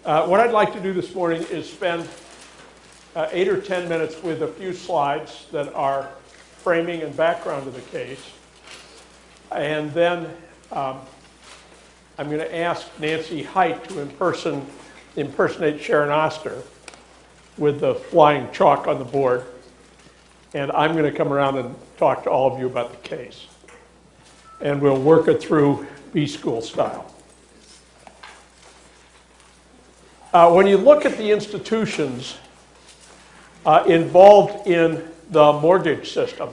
What I'd like to do this morning is spend 8 or 10 minutes with a few slides that are framing and background to the case. And then I'm going to ask Nancy Height to impersonate Sharon Oster with the flying chalk on the board. And I'm going to come around and talk to all of you about the case. And we'll work it through B-school style. When you look at the institutions involved in the mortgage system,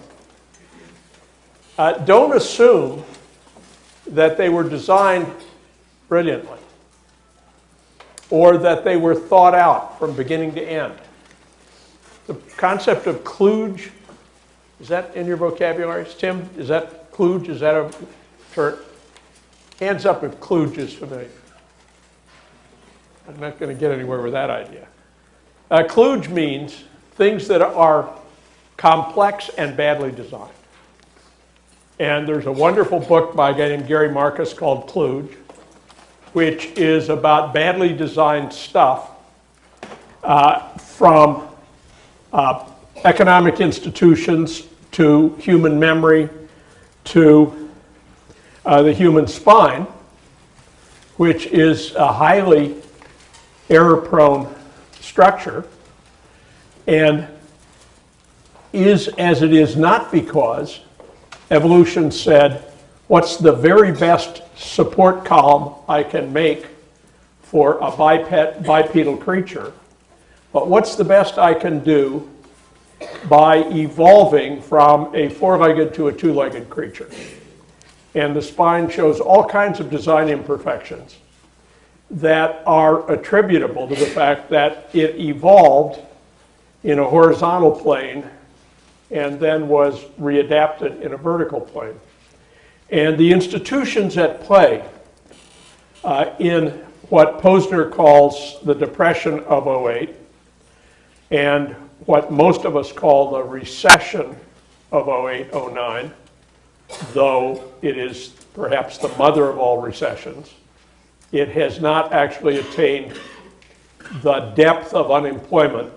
don't assume that they were designed brilliantly or that they were thought out from beginning to end. The concept of kludge, is that in your vocabularies? Tim, is that kludge? Is that a term? Hands up if kludge is familiar. I'm not going to get anywhere with that idea. Kludge means things that are complex and badly designed. And there's a wonderful book by a guy named Gary Marcus called Kludge, which is about badly designed stuff from economic institutions to human memory to the human spine, which is a highly error-prone structure, and is as it is not because evolution said, what's the very best support column I can make for a bipedal creature, but what's the best I can do by evolving from a four-legged to a two-legged creature. And the spine shows all kinds of design imperfections that are attributable to the fact that it evolved in a horizontal plane and then was readapted in a vertical plane. And the institutions at play in what Posner calls the Depression of '08 and what most of us call the recession of '08-09, though it is perhaps the mother of all recessions, it has not actually attained the depth of unemployment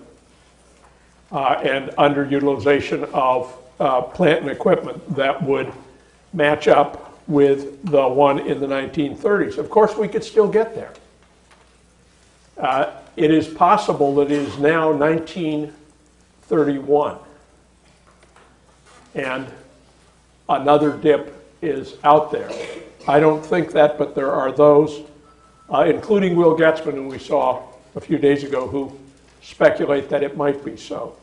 and underutilization of plant and equipment that would match up with the one in the 1930s. Of course, we could still get there. It is possible that it is now 1931, and another dip is out there. I don't think that, but there are those, including Will Getzman, who we saw a few days ago, who speculate that it might be so.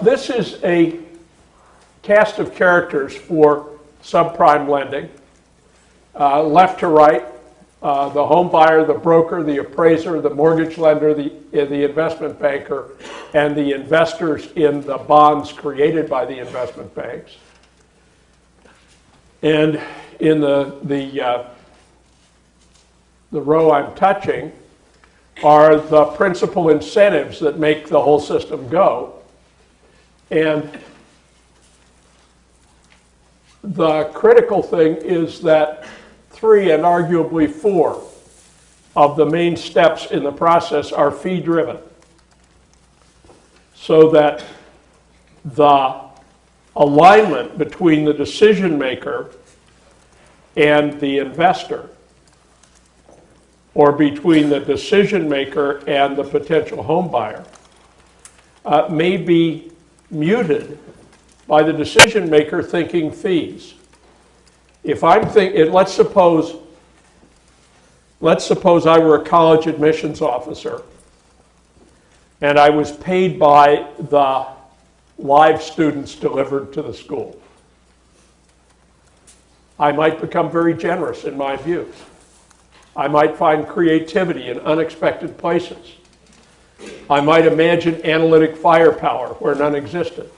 This is a cast of characters for subprime lending. Left to right, the home buyer, the broker, the appraiser, the mortgage lender, the investment banker, and the investors in the bonds created by the investment banks. And in the row I'm touching are the principal incentives that make the whole system go. And the critical thing is that 3 and arguably 4 of the main steps in the process are fee-driven, so that the alignment between the decision maker and the investor, or between the decision maker and the potential home buyer, may be muted by the decision maker thinking fees. If I'm thinking, let's suppose I were a college admissions officer and I was paid by the live students delivered to the school. I might become very generous in my views. I might find creativity in unexpected places. I might imagine analytic firepower where none existed.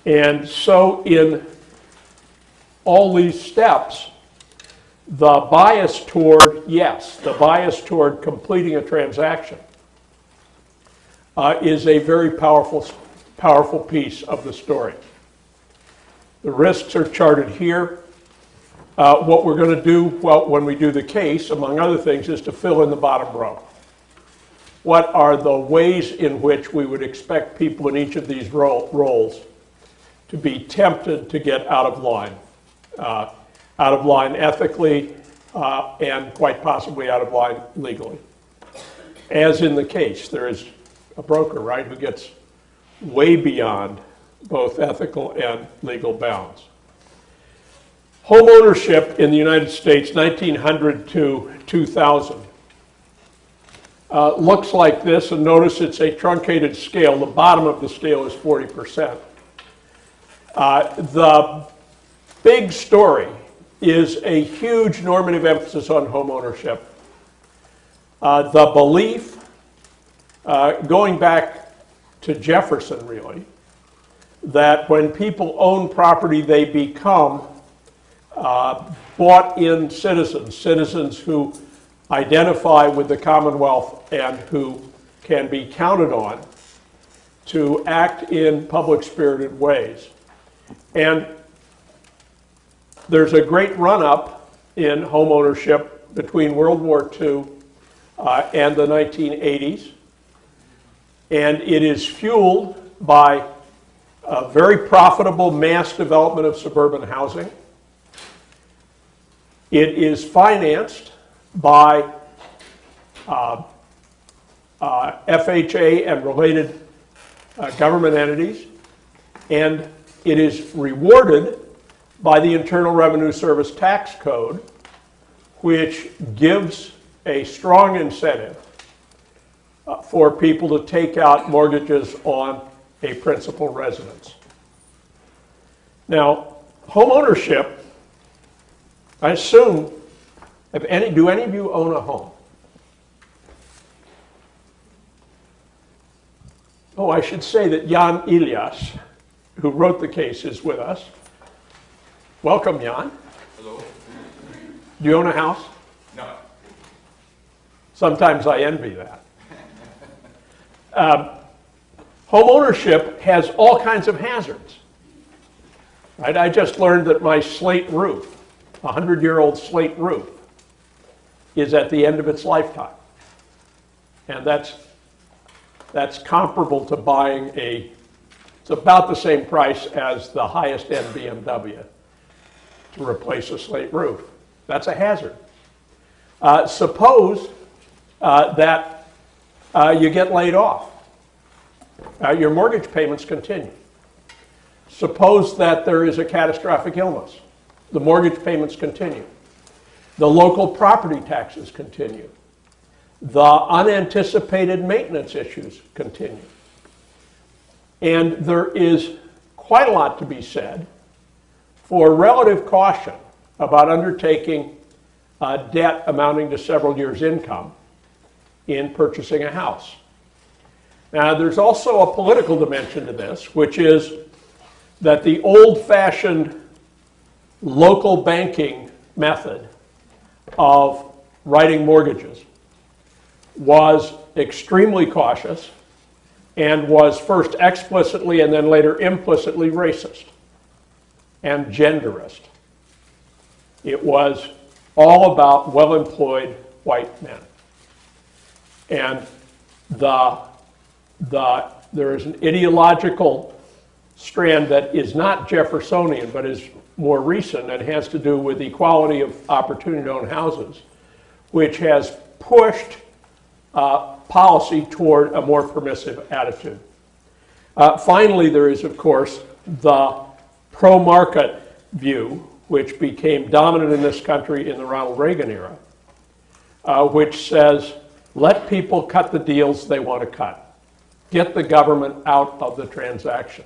And so in all these steps, the bias toward completing a transaction is a very powerful piece of the story. The risks are charted here. What we're going to do, well, when we do the case, among other things, is to fill in the bottom row. What are the ways in which we would expect people in each of these roles to be tempted to get out of line ethically, and quite possibly out of line legally? As in the case, there is a broker, right, who gets way beyond both ethical and legal bounds. Home ownership in the United States, 1900 to 2000, looks like this, and notice it's a truncated scale. The bottom of the scale is 40%. The big story is a huge normative emphasis on home ownership. The belief, going back to Jefferson really, that when people own property, they become bought-in citizens who identify with the Commonwealth and who can be counted on to act in public-spirited ways. And there's a great run-up in home ownership between World War II and the 1980s, and it is fueled by a very profitable mass development of suburban housing. It is financed by FHA and related government entities, and it is rewarded by the Internal Revenue Service tax code, which gives a strong incentive for people to take out mortgages on a principal residence. Now, home ownership, I assume, do any of you own a home? Oh, I should say that Jan Elias, who wrote the case, is with us. Welcome, Jan. Hello. Do you own a house? No. Sometimes I envy that. Home ownership has all kinds of hazards. Right? I just learned that my slate roof, a 100-year-old slate roof, is at the end of its lifetime. And that's comparable to buying it's about the same price as the highest end BMW to replace a slate roof. That's a hazard. Suppose that you get laid off. Your mortgage payments continue. Suppose that there is a catastrophic illness. The mortgage payments continue. The local property taxes continue. The unanticipated maintenance issues continue. And there is quite a lot to be said for relative caution about undertaking debt amounting to several years' income in purchasing a house. Now, there's also a political dimension to this, which is that the old-fashioned local banking method of writing mortgages was extremely cautious and was first explicitly and then later implicitly racist and genderist. It was all about well-employed white men. And there is an ideological strand that is not Jeffersonian but is more recent and has to do with equality of opportunity to own houses, which has pushed policy toward a more permissive attitude. Finally, there is, of course, the pro-market view, which became dominant in this country in the Ronald Reagan era, which says, let people cut the deals they want to cut. Get the government out of the transaction.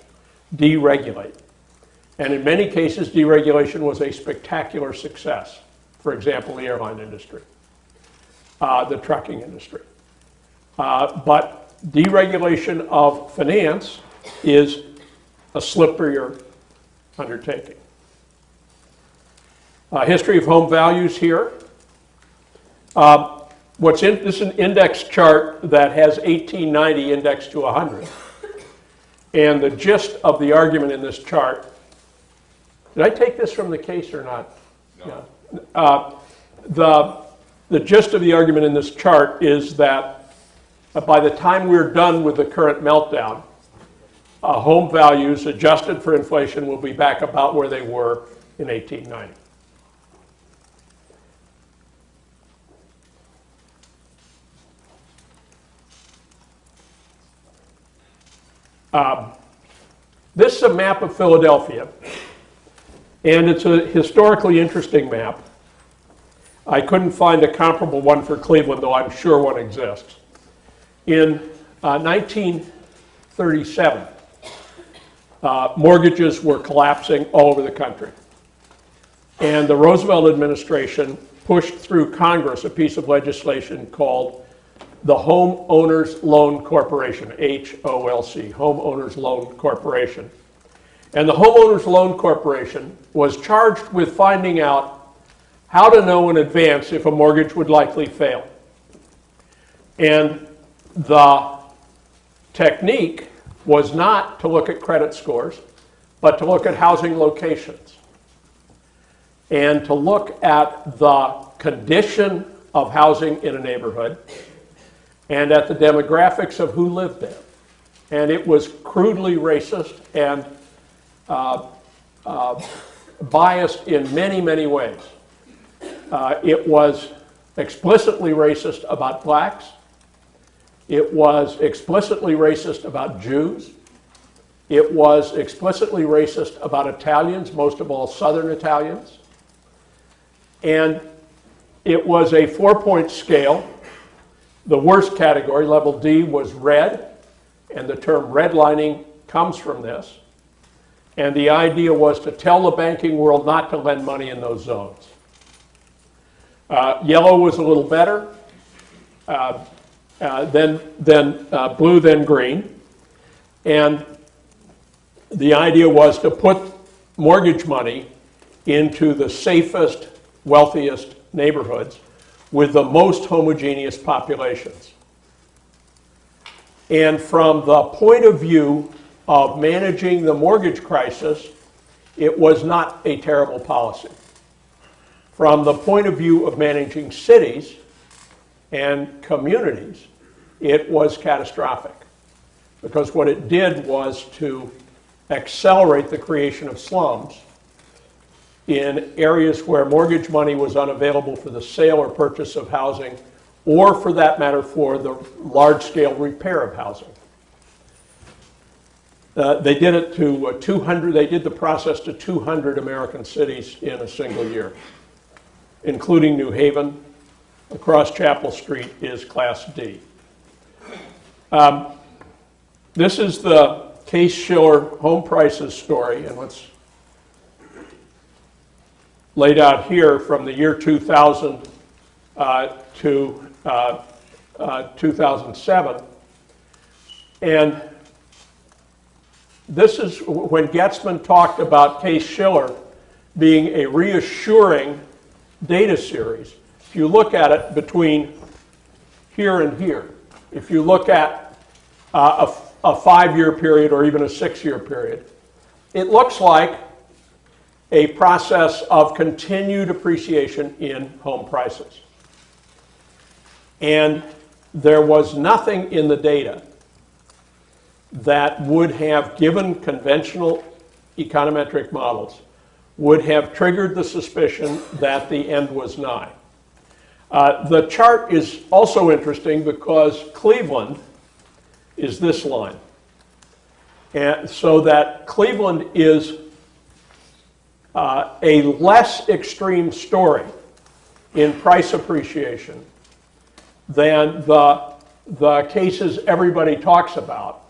Deregulate. And in many cases, deregulation was a spectacular success. For example, the airline industry, the trucking industry. But deregulation of finance is a slipperier undertaking. History of home values here. This is an index chart that has 1890 indexed to 100. And the gist of the argument in this chart, did I take this from the case or not? No. The gist of the argument in this chart is that by the time we're done with the current meltdown, home values adjusted for inflation will be back about where they were in 1890. This is a map of Philadelphia, and it's a historically interesting map. I couldn't find a comparable one for Cleveland, though I'm sure one exists. In 1937, mortgages were collapsing all over the country. And the Roosevelt administration pushed through Congress a piece of legislation called the Homeowners Loan Corporation, HOLC, Homeowners Loan Corporation. And the Homeowners Loan Corporation was charged with finding out how to know in advance if a mortgage would likely fail. And the technique was not to look at credit scores, but to look at housing locations and to look at the condition of housing in a neighborhood and at the demographics of who lived there. And it was crudely racist and biased in many, many ways. It was explicitly racist about blacks. It was explicitly racist about Jews. It was explicitly racist about Italians, most of all Southern Italians. And it was a 4-point scale. The worst category, level D, was red, and the term redlining comes from this. And the idea was to tell the banking world not to lend money in those zones. Yellow was a little better, then blue, then green. And the idea was to put mortgage money into the safest, wealthiest neighborhoods with the most homogeneous populations. And from the point of view of managing the mortgage crisis, it was not a terrible policy. From the point of view of managing cities and communities, it was catastrophic, because what it did was to accelerate the creation of slums in areas where mortgage money was unavailable for the sale or purchase of housing, or for that matter, for the large-scale repair of housing. They did it to 200, they did the process to 200 American cities in a single year, including New Haven. Across Chapel Street is Class D. This is the Case-Shiller home prices story, and what's laid out here from the year 2000 to 2007. And this is when Getzman talked about Case-Shiller being a reassuring data series. If you look at it between here and here, if you look at a 5-year period or even a 6-year period, it looks like a process of continued appreciation in home prices. And there was nothing in the data that would have, given conventional econometric models, would have triggered the suspicion that the end was nigh. The chart is also interesting because Cleveland is this line. And so that Cleveland is a less extreme story in price appreciation than the cases everybody talks about,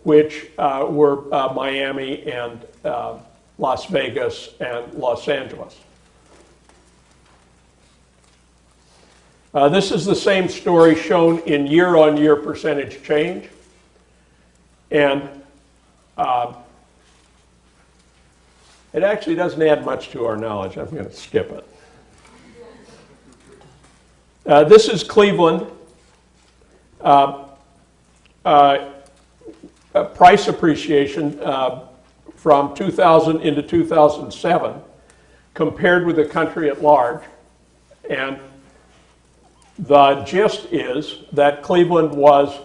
which were Miami and Las Vegas and Los Angeles. This is the same story shown in year-on-year percentage change. And it actually doesn't add much to our knowledge. I'm going to skip it. This is Cleveland. Price appreciation from 2000 into 2007 compared with the country at large. And the gist is that Cleveland was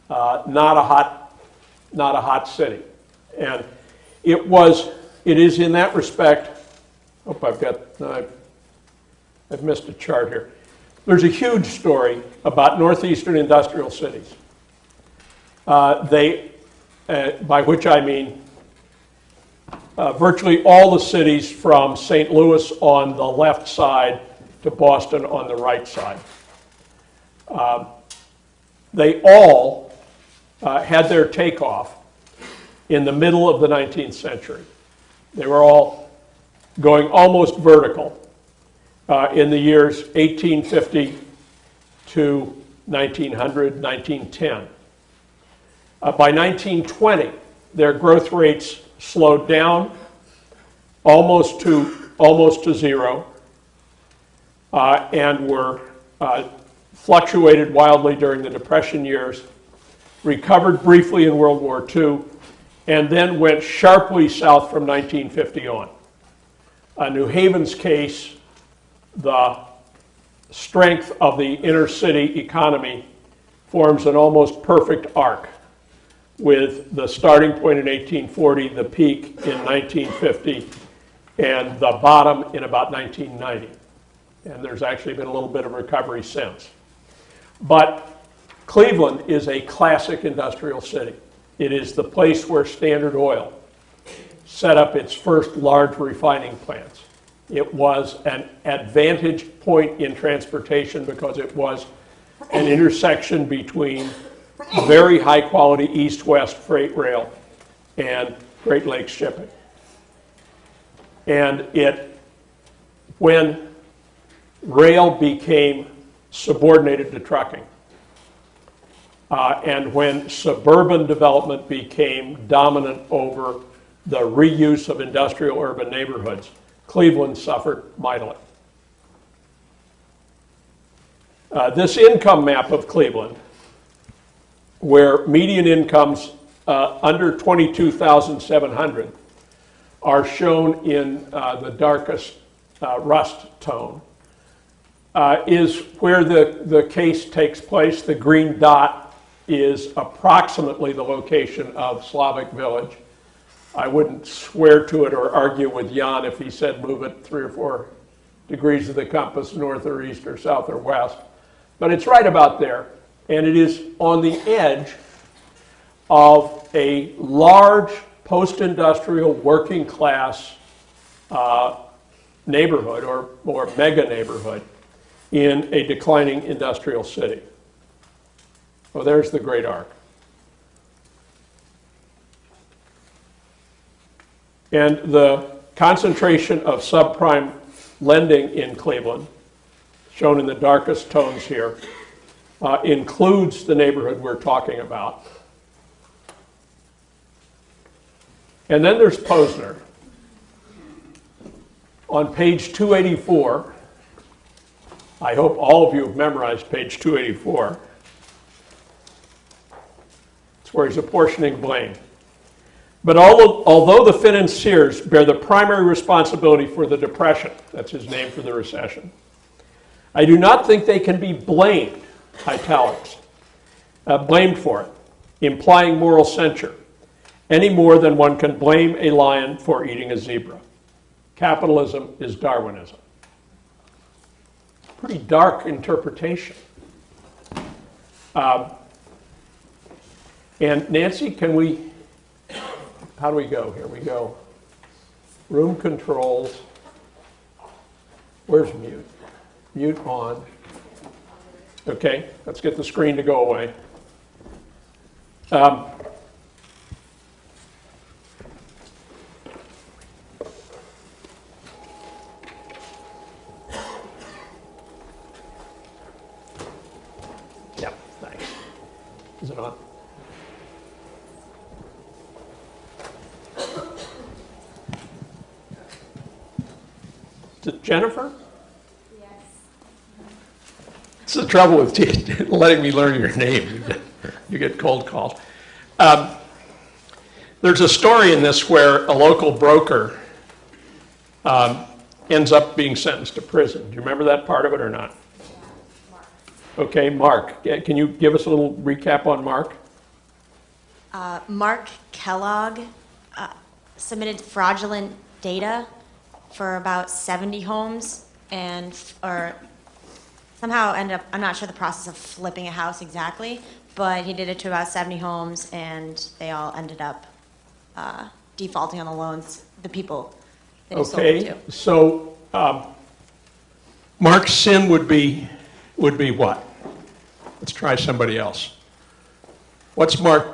not a hot city. And it is in that respect, I've missed a chart here. There's a huge story about Northeastern industrial cities. By which I mean virtually all the cities from St. Louis on the left side to Boston on the right side. They all had their takeoff in the middle of the 19th century. They were all going almost vertical in the years 1850 to 1900, 1910. By 1920, their growth rates slowed down almost to zero, and were fluctuated wildly during the Depression years, recovered briefly in World War II, and then went sharply south from 1950 on. New Haven's case, the strength of the inner city economy forms an almost perfect arc, with the starting point in 1840, the peak in 1950, and the bottom in about 1990. And there's actually been a little bit of recovery since. But Cleveland is a classic industrial city. It is the place where Standard Oil set up its first large refining plants. It was an advantage point in transportation because it was an intersection between very high quality east-west freight rail and Great Lakes shipping. And when rail became subordinated to trucking, and when suburban development became dominant over the reuse of industrial urban neighborhoods, Cleveland suffered mightily. This income map of Cleveland, where median incomes under $22,700 are shown in the darkest rust tone, is where the case takes place. The green dot is approximately the location of Slavic Village. I wouldn't swear to it or argue with Jan if he said move it 3 or 4 degrees of the compass north or east or south or west. But it's right about there. And it is on the edge of a large post-industrial working class neighborhood or mega neighborhood in a declining industrial city. Well, there's the great arc. And the concentration of subprime lending in Cleveland, shown in the darkest tones here, includes the neighborhood we're talking about. And then there's Posner. On page 284, I hope all of you have memorized page 284. It's where he's apportioning blame. But although the financiers bear the primary responsibility for the Depression, that's his name for the recession, I do not think they can be blamed, italics, blamed for it, implying moral censure, any more than one can blame a lion for eating a zebra. Capitalism is Darwinism. Pretty dark interpretation. And Nancy, how do we go? Here we go. Room controls. Where's mute? Mute on. Okay, let's get the screen to go away. Yep, thanks. Is it on? Is it Jennifer? Yes. It's the trouble with letting me learn your name. You get cold called. There's a story in this where a local broker ends up being sentenced to prison. Do you remember that part of it or not? Okay, Mark. Can you give us a little recap on Mark? Mark Kellogg submitted fraudulent data for about 70 homes or somehow ended up, I'm not sure the process of flipping a house exactly, but he did it to about 70 homes and they all ended up defaulting on the loans, the people that he sold it to. Okay, so Mark's sin would be what? Let's try somebody else. What's Mark?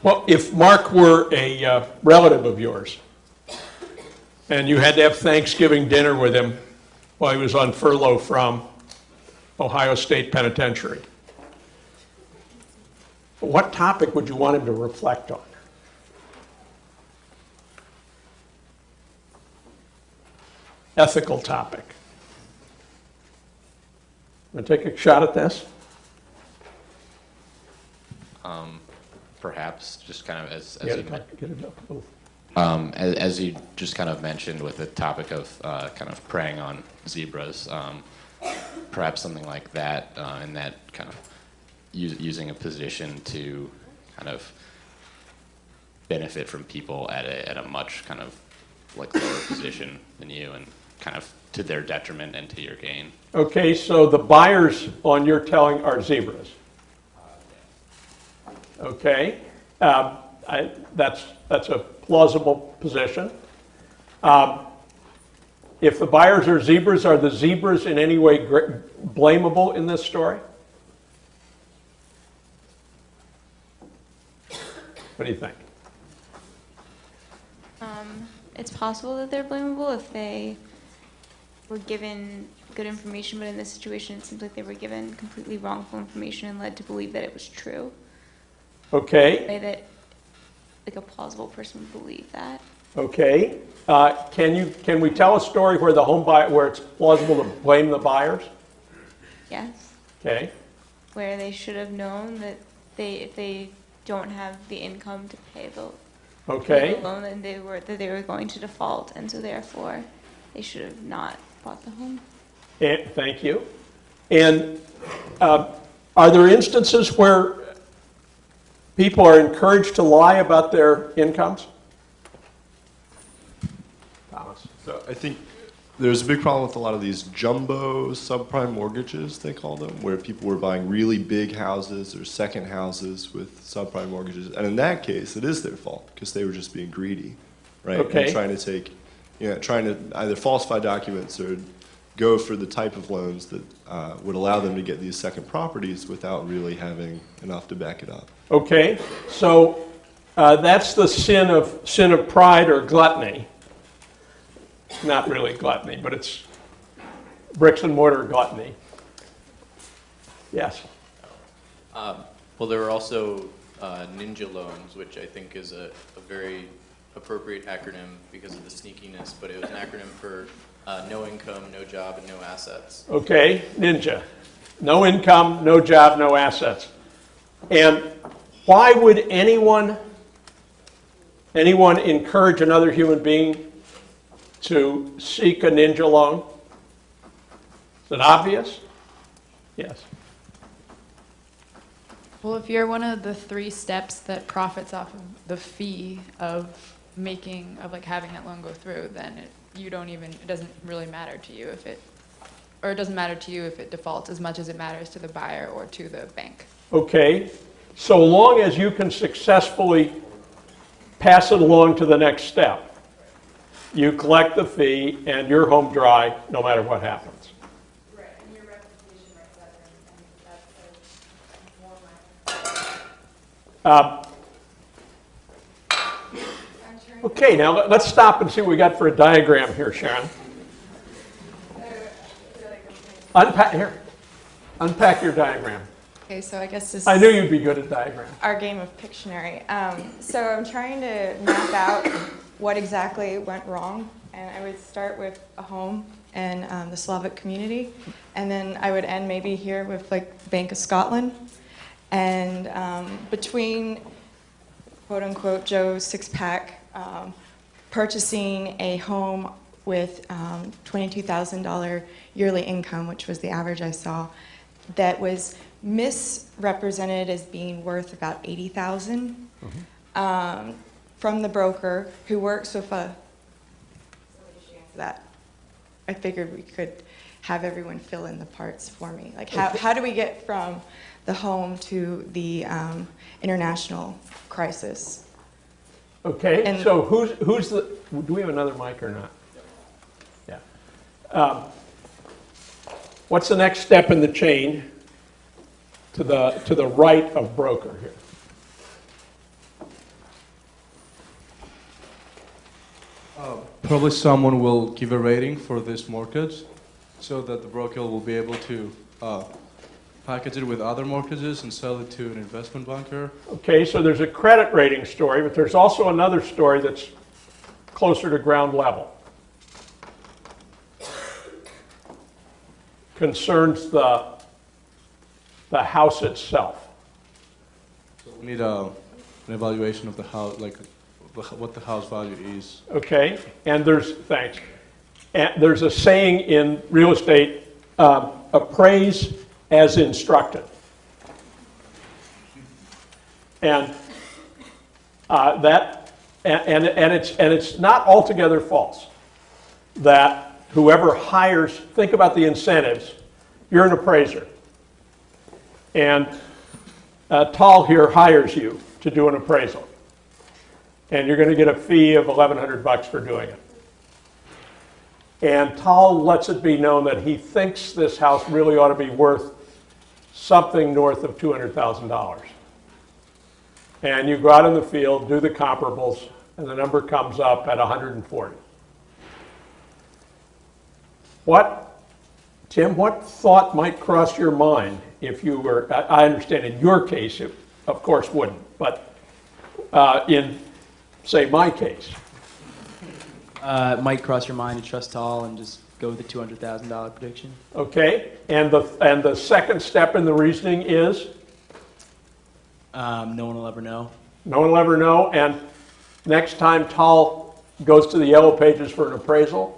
Well, if Mark were a relative of yours and you had to have Thanksgiving dinner with him while he was on furlough from Ohio State Penitentiary, what topic would you want him to reflect on? Ethical topic. Want to take a shot at this? Perhaps just kind of as you just kind of mentioned with the topic of kind of preying on zebras, perhaps something like that, and that kind of using a position to kind of benefit from people at a much kind of like lower position than you, and kind of to their detriment and to your gain. Okay, so the buyers on your telling are zebras. Okay, that's a plausible position. If the buyers are the zebras in any way blamable in this story? What do you think? It's possible that they're blamable if they were given good information, but in this situation it seems like they were given completely wrongful information and led to believe that it was true. Okay. Way that like a plausible person would believe that. Okay. Can we tell a story where where it's plausible to blame the buyers? Yes. Okay. Where they should have known that if they don't have the income to pay the loan, then they were going to default, and so therefore they should have not bought the home. Thank you. And are there instances where people are encouraged to lie about their incomes? Thomas. So I think there's a big problem with a lot of these jumbo subprime mortgages, they call them, where people were buying really big houses or second houses with subprime mortgages. And in that case, it is their fault because they were just being greedy, right? Okay. And trying to either falsify documents or go for the type of loans that would allow them to get these second properties without really having enough to back it up. Okay, so that's the sin of pride or gluttony. Not really gluttony, but it's bricks and mortar gluttony. Yes. Well, there were also ninja loans, which I think is a very appropriate acronym because of the sneakiness, but it was an acronym for no income, no job, and no assets. Okay, ninja. No income, no job, no assets. And why would anyone encourage another human being to seek a ninja loan? Is it obvious? Yes. Well, if you're one of the 3 steps that profits off of the fee of having that loan go through, then it doesn't really matter to you it doesn't matter to you if it defaults as much as it matters to the buyer or to the bank. Okay, so long as you can successfully pass it along to the next step, you collect the fee and you're home dry no matter what happens. Right, and your reputation right there, and that's more Okay, now let's stop and see what we got for a diagram here, Sharon. Unpack your diagram. Okay, so I guess this I knew you'd be good at diagrams. our game of Pictionary. So I'm trying to map out what exactly went wrong, and I would start with a home and the Slavic community, and then I would end maybe here with like Bank of Scotland, and between quote unquote Joe's six-pack, purchasing a home with $22,000 yearly income, which was the average I saw, that was misrepresented as being worth about $80,000 from the broker who works with a. That I figured we could have everyone fill in the parts for me. Like how do we get from the home to the international crisis? Okay, And- so who's the, do we have another mic or not? Yeah. What's the next step in the chain to the right of broker here? Probably someone will give a rating for this mortgage so that the broker will be able to package it with other mortgages and sell it to an investment banker. Okay, so there's a credit rating story, but there's also another story that's closer to ground level. Concerns the house itself. So we need an evaluation of the house, like what the house value is. Okay, and thanks. And there's a saying in real estate, appraise as instructed. And it's not altogether false that whoever hires, think about the incentives. You're an appraiser, and Tal here hires you to do an appraisal, and you're going to get a fee of $1,100 for doing it. And Tal lets it be known that he thinks this house really ought to be worth something north of $200,000. And you go out in the field, do the comparables, and the number comes up at 140. Tim, what thought might cross your mind if you were, I understand in your case it of course wouldn't, but in, say, my case. It might cross your mind to trust Tal and just go with the $200,000 prediction. Okay, and the second step in the reasoning is? No one will ever know. No one will ever know, and next time Tal goes to the Yellow Pages for an appraisal,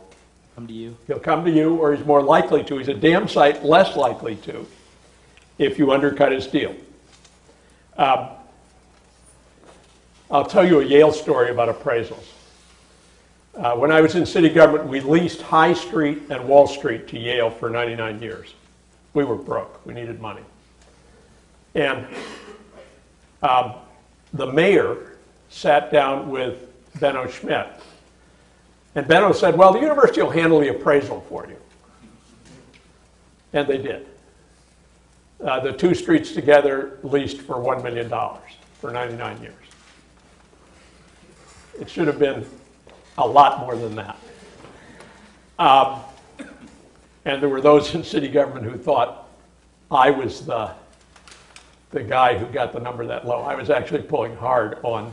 Come to you. he'll come to you, or he's more likely to. He's a damn sight less likely to if you undercut his deal. I'll tell you a Yale story about appraisals. When I was in city government, we leased High Street and Wall Street to Yale for 99 years. We were broke. We needed money. And the mayor sat down with Benno Schmidt. And Benno said, well, the university will handle the appraisal for you. And they did. The two streets together leased for $1 million for 99 years. It should have been a lot more than that. And there were those in city government who thought I was the guy who got the number that low. I was actually pulling hard on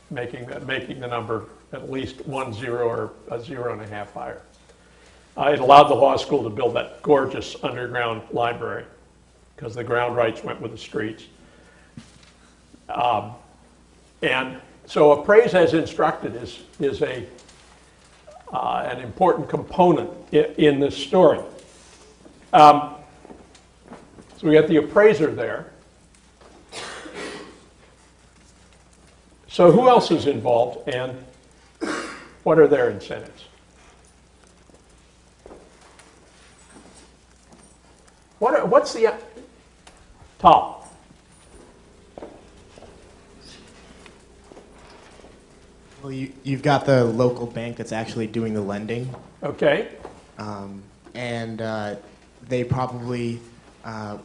making the number at least 1 0 or a 0.5 higher. It allowed the law school to build that gorgeous underground library because the ground rights went with the streets. And so appraise as instructed is an important component in this story. So we got the appraiser there. So who else is involved and what are their incentives? What's the top? Well, you've got the local bank that's actually doing the lending. Okay. And they probably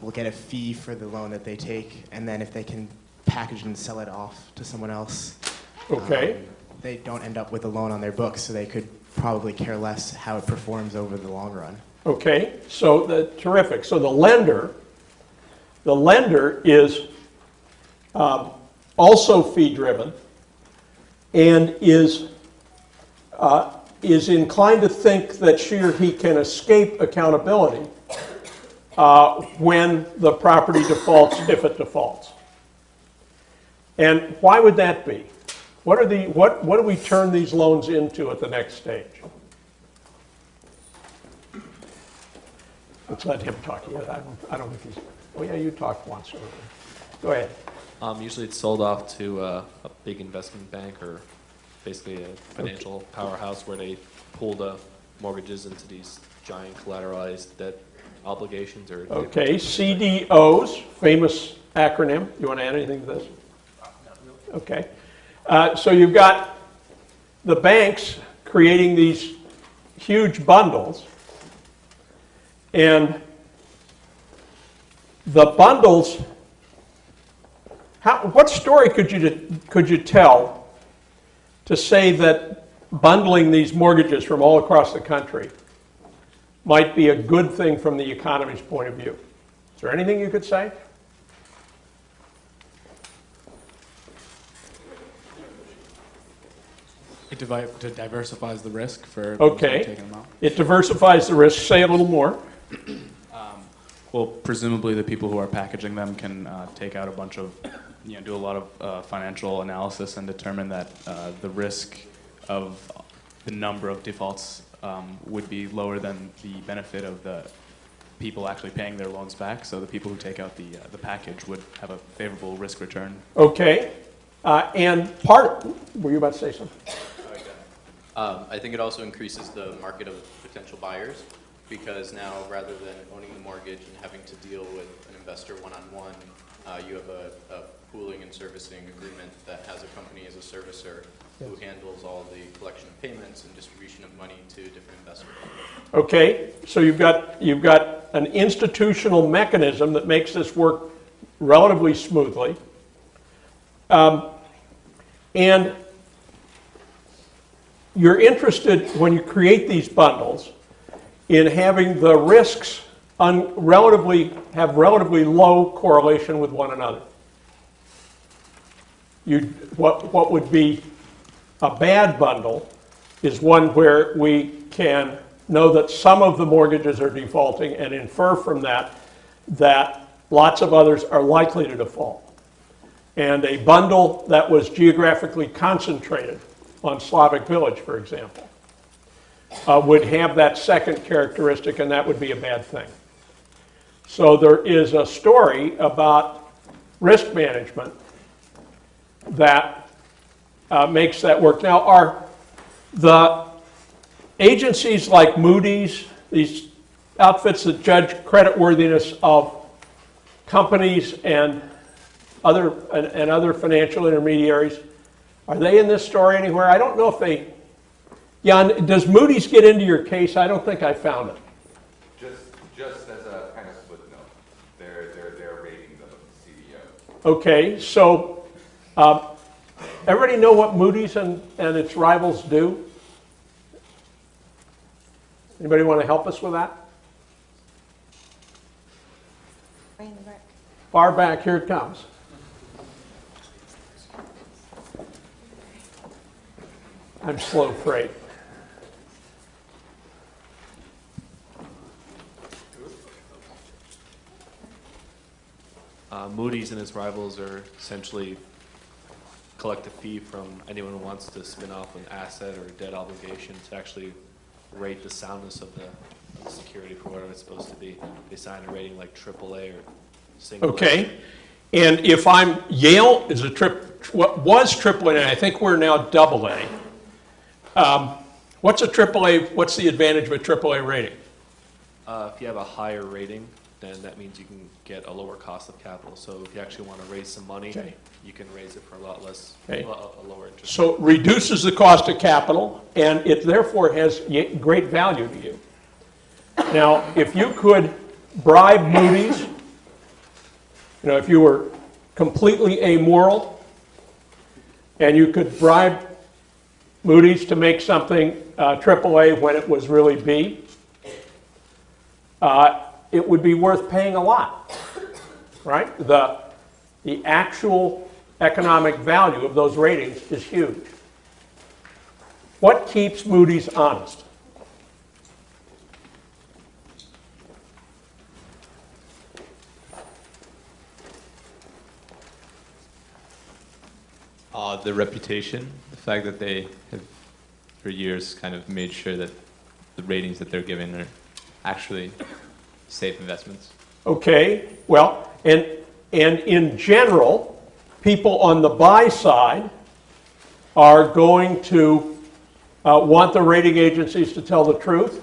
will get a fee for the loan that they take, and then if they can package and sell it off to someone else, Okay. They don't end up with a loan on their books, so they could probably care less how it performs over the long run. Okay. So terrific. So the lender is also fee driven and is inclined to think that she or he can escape accountability when the property defaults, if it defaults. And why would that be? What do we turn these loans into at the next stage? Let's let him talk. Yeah, I don't think he's, oh yeah, you talked once. Go ahead. Usually it's sold off to a big investment bank or basically a financial powerhouse where they pool the mortgages into these giant collateralized debt obligations or... Okay, CDOs, famous acronym. You want to add anything to this? Okay. So you've got the banks creating these huge bundles, and the bundles, what story could you tell to say that bundling these mortgages from all across the country might be a good thing from the economy's point of view? Is there anything you could say? It diversifies the risk for Okay. taking them out. It diversifies the risk. Say a little more. Well, presumably the people who are packaging them can take out a bunch of, do a lot of financial analysis and determine that the risk of the number of defaults would be lower than the benefit of the people actually paying their loans back. So the people who take out the package would have a favorable risk return. Okay. And were you about to say something? I think it also increases the market of potential buyers, because now rather than owning the mortgage and having to deal with an investor one-on-one, you have a pooling and servicing agreement that has a company as a servicer who handles all the collection of payments and distribution of money to different investors. Okay, so you've got an institutional mechanism that makes this work relatively smoothly. And you're interested, when you create these bundles, in having the risks have relatively low correlation with one another. What would be a bad bundle is one where we can know that some of the mortgages are defaulting and infer from that that lots of others are likely to default. And a bundle that was geographically concentrated on Slavic Village, for example, would have that second characteristic, and that would be a bad thing. So there is a story about risk management that makes that work. Now, are the agencies like Moody's, these outfits that judge creditworthiness of companies and other financial intermediaries, are they in this story anywhere? I don't know if they... Jan, does Moody's get into your case? I don't think I found it. Just as a kind of footnote, they're rating the CDO. Okay, so everybody know what Moody's and its rivals do? Anybody want to help us with that? Way in the back. Far back, here it comes. I'm slow freight. Moody's and its rivals are essentially collect a fee from anyone who wants to spin off an asset or a debt obligation to actually rate the soundness of the security for whatever it's supposed to be. They sign a rating like AAA or single. Okay, and if I'm Yale is what was AAA, and I think we're now AA. What's a AAA? What's the advantage of a AAA rating? If you have a higher rating, then that means you can get a lower cost of capital. So if you actually want to raise some money, Okay. you can raise it for a lot less, Okay. a lower interest. So it reduces the cost of capital, and it therefore has great value to you. Now, if you could bribe Moody's, if you were completely amoral, and you could bribe Moody's to make something AAA when it was really B, it would be worth paying a lot, right? The actual economic value of those ratings is huge. What keeps Moody's honest? The reputation, the fact that they have for years kind of made sure that the ratings that they're giving are actually safe investments? Okay, well, and in general, people on the buy side are going to want the rating agencies to tell the truth,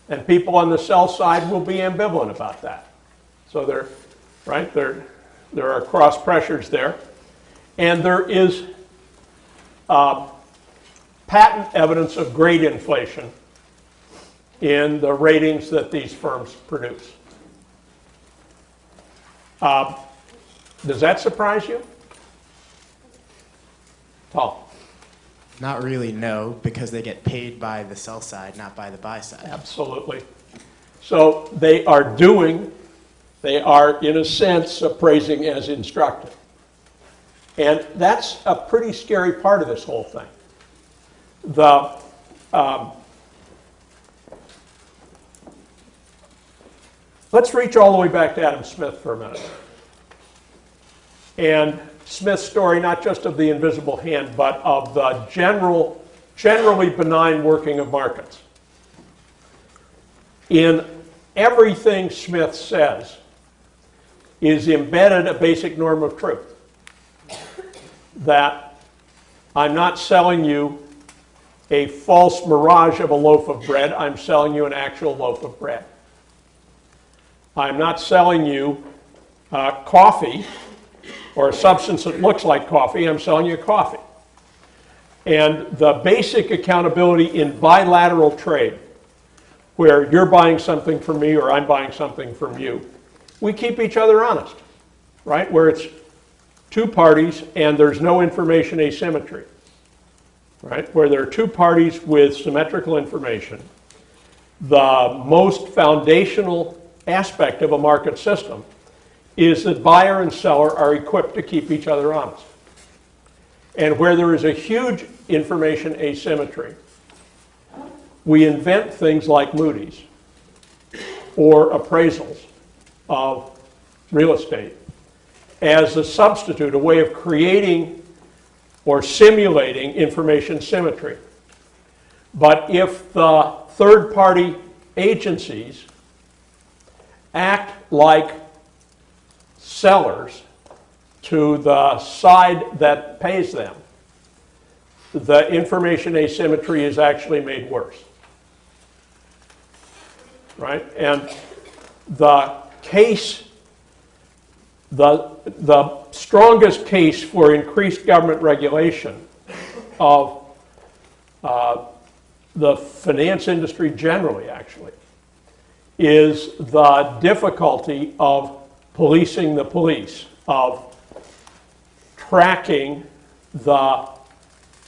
and people on the sell side will be ambivalent about that. So there are cross pressures there, and there is patent evidence of great inflation in the ratings that these firms produce. Does that surprise you? Paul? Not really, no, because they get paid by the sell side, not by the buy side. Absolutely. So they are in a sense appraising as instructed. And that's a pretty scary part of this whole thing. Let's reach all the way back to Adam Smith for a minute. And Smith's story, not just of the invisible hand, but of the generally benign working of markets. In everything Smith says is embedded a basic norm of truth. That I'm not selling you a false mirage of a loaf of bread, I'm selling you an actual loaf of bread. I'm not selling you coffee or a substance that looks like coffee, I'm selling you coffee. And the basic accountability in bilateral trade, where you're buying something from me or I'm buying something from you, we keep each other honest, right? Where it's two parties and there's no information asymmetry, right? Where there are two parties with symmetrical information, the most foundational aspect of a market system is that buyer and seller are equipped to keep each other honest. And where there is a huge information asymmetry, we invent things like Moody's or appraisals of real estate as a substitute, a way of creating or simulating information symmetry. But if the third-party agencies act like sellers to the side that pays them, the information asymmetry is actually made worse. Right? And the case, the strongest case for increased government regulation of the finance industry generally, actually, is the difficulty of policing the police, of tracking the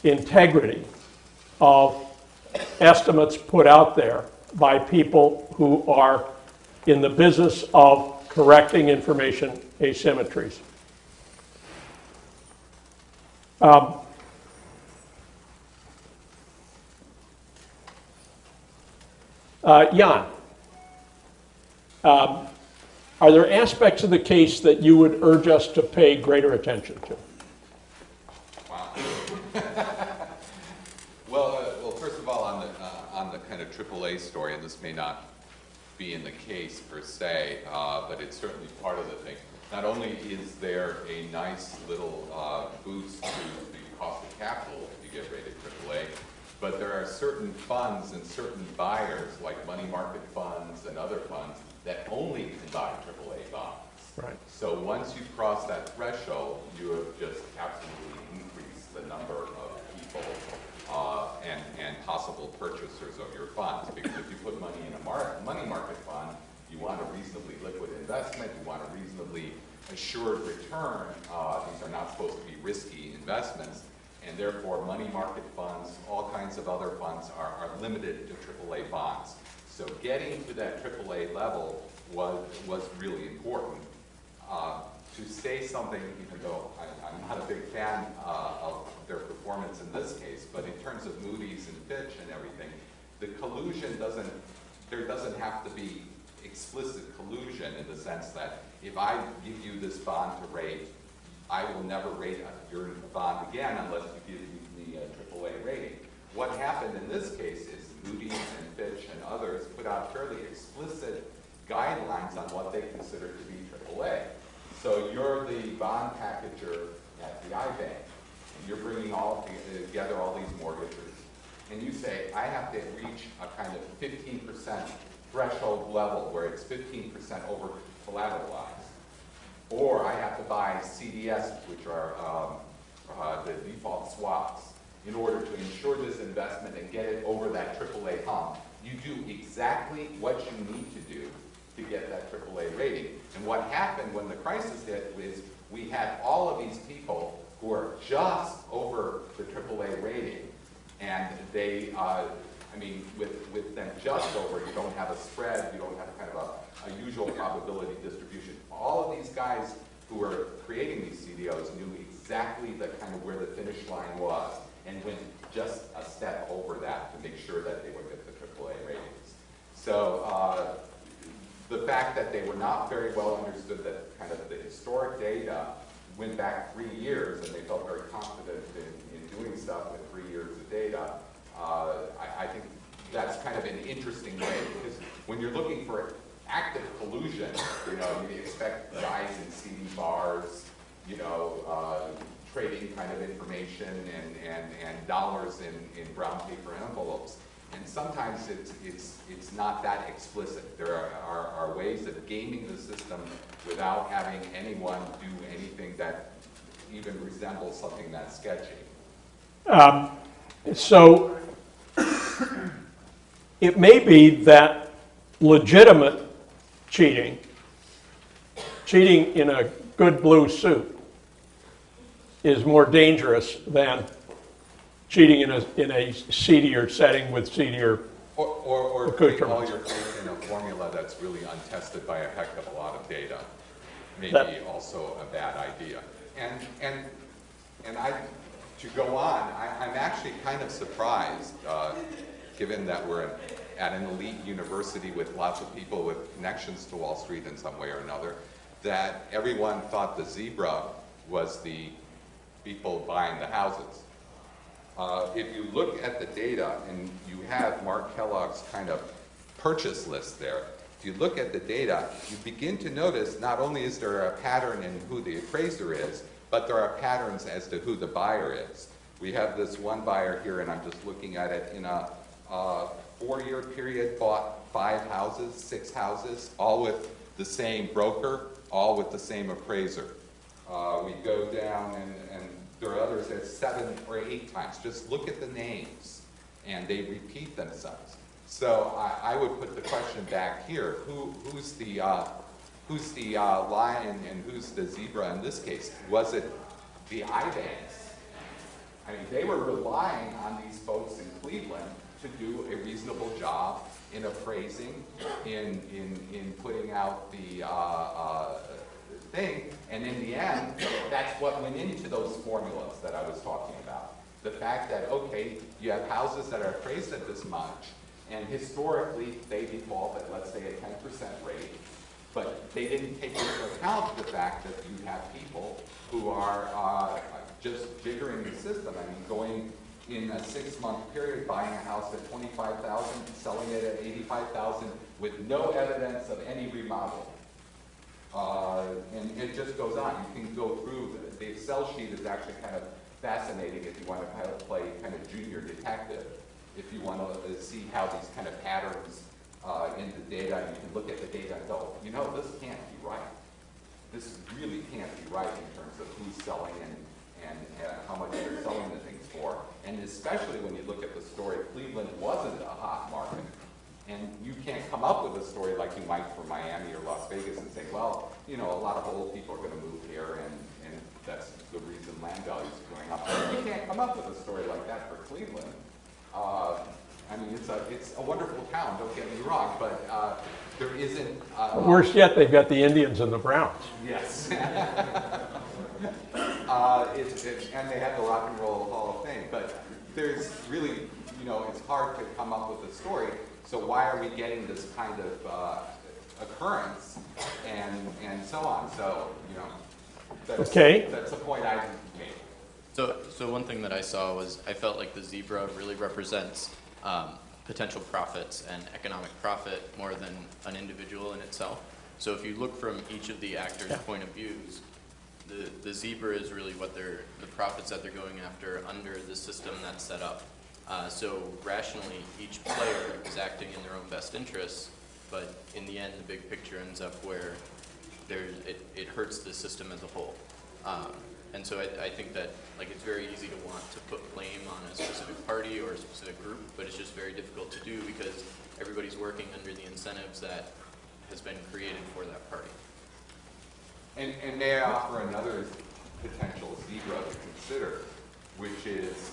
integrity of estimates put out there by people who are in the business of correcting information asymmetries. Jan, are there aspects of the case that you would urge us to pay greater attention to? Wow. Well, first of all, on the kind of AAA story, and this may not be in the case per se, but it's certainly part of the thing. Not only is there a nice little boost to the cost of capital if you get rated AAA, but there are certain funds and certain buyers, like money market funds and other funds, that only can buy AAA bonds. Right. So once you cross that threshold, you have just absolutely increased the number of people and possible purchasers of your funds. Because if you put money in a money market fund, you want a reasonably liquid investment, you want a reasonably assured return. These are not supposed to be risky investments, and therefore money market funds, all kinds of other funds are limited to AAA bonds. So getting to that AAA level was really important. To say something, even though I'm not a big fan of their performance in this case, but in terms of Moody's and Fitch and everything, the collusion there doesn't have to be explicit collusion in the sense that if I give you this bond to rate, I will never rate your bond again unless you give me the AAA rating. What happened in this case is Moody's and Fitch and others put out fairly explicit guidelines on what they consider to be AAA. So you're the bond packager at the iBank, and you're bringing together all these mortgages, and you say, I have to reach a kind of 15% threshold level where it's 15% over collateralized. Or I have to buy CDS, which are the default swaps, in order to ensure this investment and get it over that AAA hump. You do exactly what you need to do to get that AAA rating. And what happened when the crisis hit is we had all of these people who are just over the AAA rating, and they, with them just over, you don't have a spread, you don't have kind of a usual probability distribution. All of these guys who were creating these CDOs knew exactly the kind of where the finish line was and went just a step over that to make sure that they would get the AAA ratings. So the fact that they were not very well understood, that kind of the historic data went back 3 years, and they felt very confident in doing stuff with 3 years of data, I think that's kind of an interesting way, because when you're looking for active collusion, you expect guys in CD bars, trading kind of information and dollars in brown paper envelopes. And sometimes it's not that explicit. There are ways of gaming the system without having anyone do anything that even resembles something that's sketchy. So it may be that legitimate cheating in a good blue suit, is more dangerous than cheating in a seedier setting with seedier or putting all your faith in a formula that's really untested by a heck of a lot of data. Maybe also a bad idea. And to go on, I'm actually kind of surprised, given that we're at an elite university with lots of people with connections to Wall Street in some way or another, that everyone thought the zebra was the people buying the houses. If you look at the data, and you have Mark Kellogg's kind of purchase list there, if you look at the data, you begin to notice not only is there a pattern in who the appraiser is, but there are patterns as to who the buyer is. We have this one buyer here, and I'm just looking at it, in a 4-year period, bought 5 houses, 6 houses, all with the same broker, all with the same appraiser. We go down, and there are others that 7 or 8 times. Just look at the names, and they repeat themselves. So I would put the question back here: who's the lion and who's the zebra in this case? Was it the iBanks? I mean, they were relying on these folks in Cleveland to do a reasonable job in appraising, in putting out the thing, and in the end, that's what went into those formulas that I was talking about. The fact that, okay, you have houses that are appraised at this much, and historically they default at, let's say, a 10% rate, but they didn't take into account the fact that you have people who are just jiggering the system. I mean, going in a 6-month period, buying a house at $25,000, selling it at $85,000 with no evidence of any remodeling. And it just goes on. You can go through, the Excel sheet is actually kind of fascinating if you want to kind of play kind of junior detective, if you want to see how these kind of patterns in the data, and you can look at the data and go, this can't be right. This really can't be right in terms of who's selling and how much they're selling the things for. And especially when you look at the story, Cleveland wasn't a hot market. And you can't come up with a story like you might for Miami or Las Vegas and say, well, a lot of old people are going to move here, and that's the reason land values are going up. You can't come up with a story like that for Cleveland. I mean, it's a wonderful town, don't get me wrong, but there isn't... Worse yet, they've got the Indians and the Browns. Yes. And they have the Rock and Roll Hall of Fame, but there's really, it's hard to come up with a story. So why are we getting this kind of occurrence and so on? So, that's a point I made. So one thing that I saw was I felt like the zebra really represents potential profits and economic profit more than an individual in itself. So if you look from each of the actors' point of views, the zebra is really what the profits that they're going after under the system that's set up. So rationally, each player is acting in their own best interests, but in the end, the big picture ends up where it hurts the system as a whole. And so I think that it's very easy to want to put blame on a specific party or a specific group, but it's just very difficult to do because everybody's working under the incentives that has been created for that party. And may I offer another potential zebra to consider, which is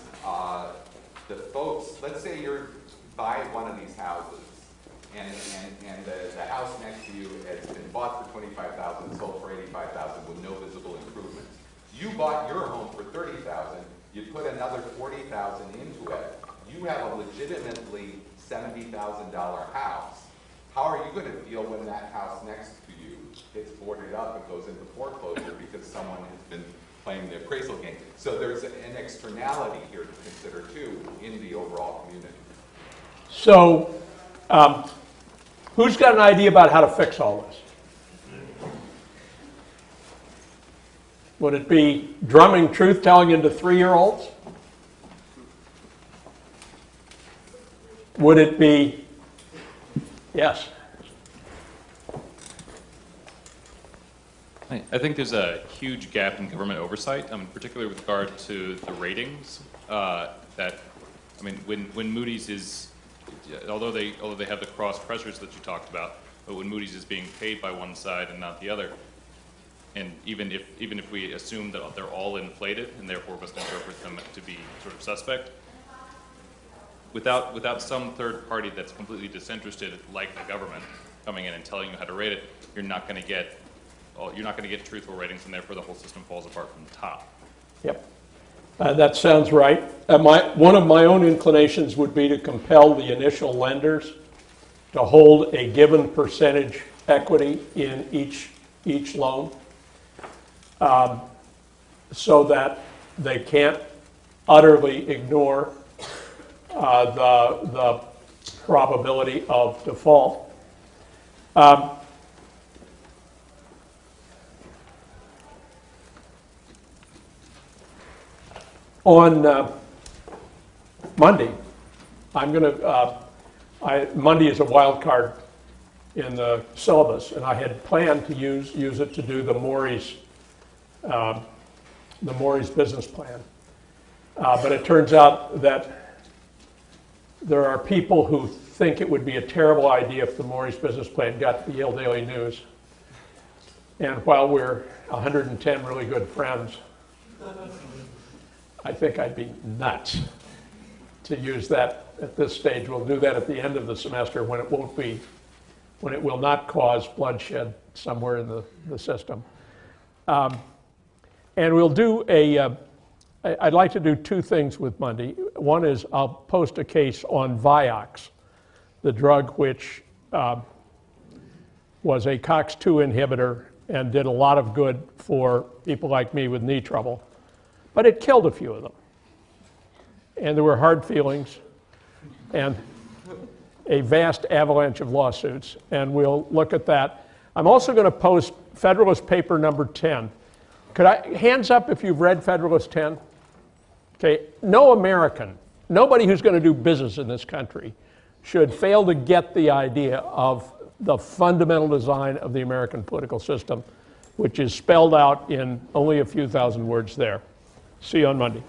the folks, let's say you're buy one of these houses, and the house next to you has been bought for $25,000, sold for $85,000 with no visible improvements. You bought your home for $30,000, you put another $40,000 into it, you have a legitimately $70,000 house. How are you going to feel when that house next to you gets boarded up and goes into foreclosure because someone has been playing the appraisal game? So there's an externality here to consider too in the overall community. So, who's got an idea about how to fix all this? Would it be drumming truth-telling into 3-year-olds? Would it be, yes? I think there's a huge gap in government oversight, particularly with regard to the ratings. When Moody's is, although they have the cross pressures that you talked about, but when Moody's is being paid by one side and not the other, and even if we assume that they're all inflated and therefore must interpret them to be sort of suspect, without some third party that's completely disinterested, like the government, coming in and telling you how to rate it, you're not going to get truthful ratings, and therefore the whole system falls apart from the top. Yep, that sounds right. One of my own inclinations would be to compel the initial lenders to hold a given percentage equity in each loan, so that they can't utterly ignore the probability of default. On Monday, Monday is a wild card in the syllabus, and I had planned to use it to do the Maury's business plan. But it turns out that there are people who think it would be a terrible idea if the Maury's business plan got the Yale Daily News. And while we're 110 really good friends, I think I'd be nuts to use that at this stage. We'll do that at the end of the semester when it will not cause bloodshed somewhere in the system. And we'll do I'd like to do two things with Monday. One is I'll post a case on Vioxx, the drug which was a COX-2 inhibitor and did a lot of good for people like me with knee trouble. But it killed a few of them. And there were hard feelings and a vast avalanche of lawsuits. And we'll look at that. I'm also going to post Federalist Paper number 10. Hands up if you've read Federalist 10? Okay, no American, nobody who's going to do business in this country should fail to get the idea of the fundamental design of the American political system, which is spelled out in only a few thousand words there. See you on Monday.